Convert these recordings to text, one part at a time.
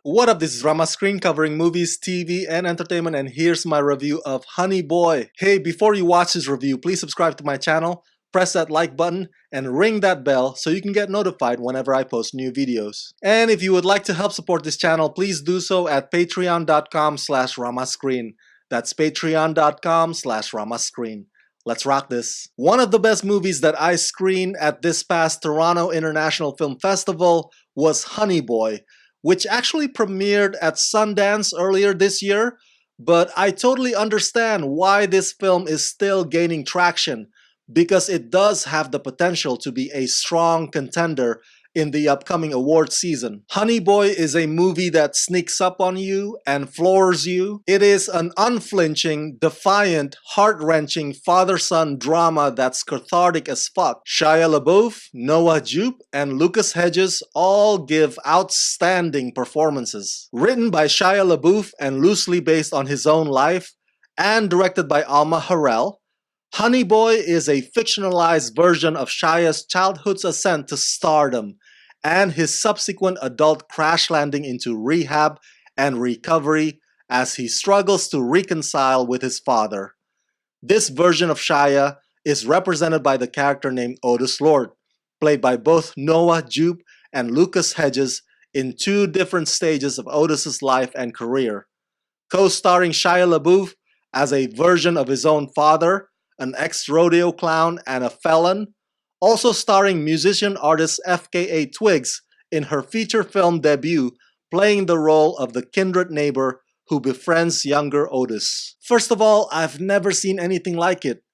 What up, this is Rama Screen covering movies, TV, and entertainment, and here's my review of Honey Boy. Hey, before you watch this review, please subscribe to my channel, press that like button, and ring that bell so you can get notified whenever I post new videos. And if you would like to help support this channel, please do so at patreon.com/ramascreen. That's patreon.com/ramascreen. Let's rock this. One of the best movies that I screened at this past Toronto International Film Festival was Honey Boy, which actually premiered at Sundance earlier this year, but I totally understand why this film is still gaining traction, because it does have the potential to be a strong contender in the upcoming award season. Honey Boy is a movie that sneaks up on you and floors you. It is an unflinching, defiant, heart-wrenching father-son drama that's cathartic as fuck. Shia LaBeouf, Noah Jupe, and Lucas Hedges all give outstanding performances. Written by Shia LaBeouf and loosely based on his own life, and directed by Alma Harrell, Honey Boy is a fictionalized version of Shia's childhood's ascent to stardom and his subsequent adult crash landing into rehab and recovery as he struggles to reconcile with his father. This version of Shia is represented by the character named Otis Lord, played by both Noah Jupe and Lucas Hedges in two different stages of Otis's life and career. Co-starring Shia LaBeouf as a version of his own father, an ex-rodeo clown, and a felon, also starring musician-artist FKA Twigs in her feature film debut, playing the role of the kindred neighbor who befriends younger Otis. First of all, I've never seen anything like it,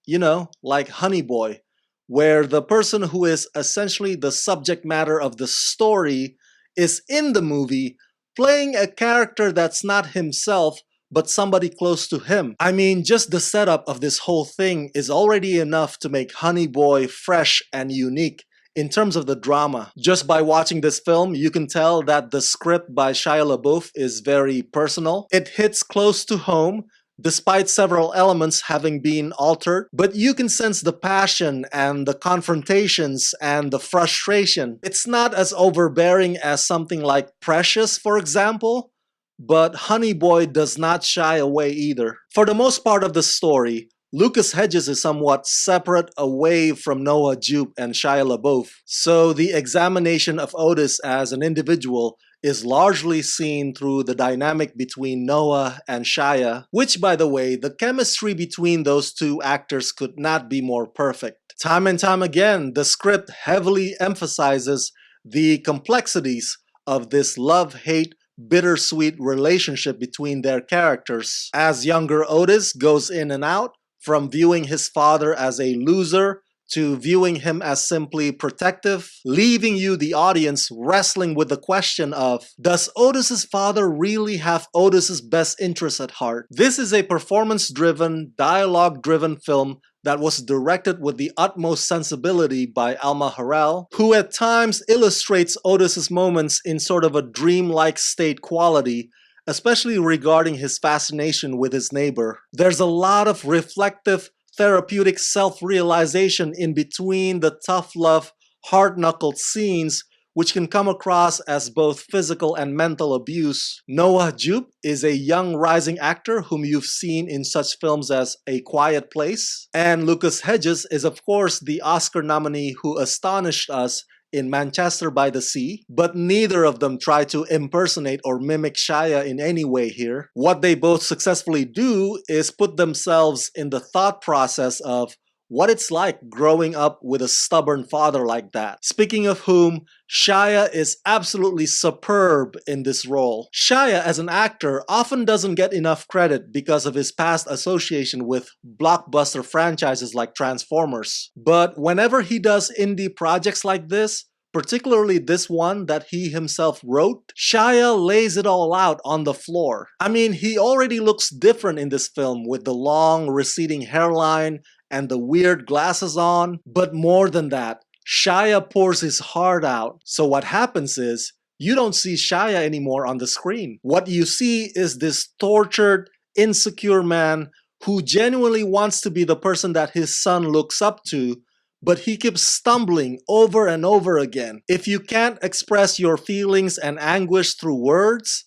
like Honey Boy, where the person who is essentially the subject matter of the story is in the movie playing a character that's not himself, but somebody close to him. I mean, just the setup of this whole thing is already enough to make Honey Boy fresh and unique in terms of the drama. Just by watching this film, you can tell that the script by Shia LaBeouf is very personal. It hits close to home, despite several elements having been altered, but you can sense the passion and the confrontations and the frustration. It's not as overbearing as something like Precious, for example, but Honey Boy does not shy away either. For the most part of the story, Lucas Hedges is somewhat separate away from Noah Jupe and Shia LaBeouf, so the examination of Otis as an individual is largely seen through the dynamic between Noah and Shia, which, by the way, the chemistry between those two actors could not be more perfect. Time and time again, the script heavily emphasizes the complexities of this love-hate, bittersweet relationship between their characters, as younger Otis goes in and out, from viewing his father as a loser to viewing him as simply protective, leaving you, the audience, wrestling with the question of, does Otis's father really have Otis's best interests at heart? This is a performance-driven, dialogue-driven film that was directed with the utmost sensibility by Alma Harrell, who at times illustrates Otis's moments in sort of a dreamlike state quality, especially regarding his fascination with his neighbor. There's a lot of reflective, therapeutic self-realization in between the tough love, hard-knuckled scenes, which can come across as both physical and mental abuse. Noah Jupe is a young rising actor whom you've seen in such films as A Quiet Place. And Lucas Hedges is of course the Oscar nominee who astonished us in Manchester by the Sea, but neither of them try to impersonate or mimic Shia in any way here. What they both successfully do is put themselves in the thought process of what it's like growing up with a stubborn father like that. Speaking of whom, Shia is absolutely superb in this role. Shia as an actor often doesn't get enough credit because of his past association with blockbuster franchises like Transformers. But whenever he does indie projects like this, particularly this one that he himself wrote, Shia lays it all out on the floor. I mean, he already looks different in this film with the long receding hairline and the weird glasses on, but more than that, Shia pours his heart out. So what happens is, you don't see Shia anymore on the screen. What you see is this tortured, insecure man who genuinely wants to be the person that his son looks up to, but he keeps stumbling over and over again. If you can't express your feelings and anguish through words,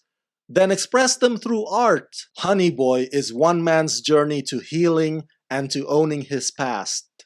then express them through art. Honey Boy is one man's journey to healing and to owning his past.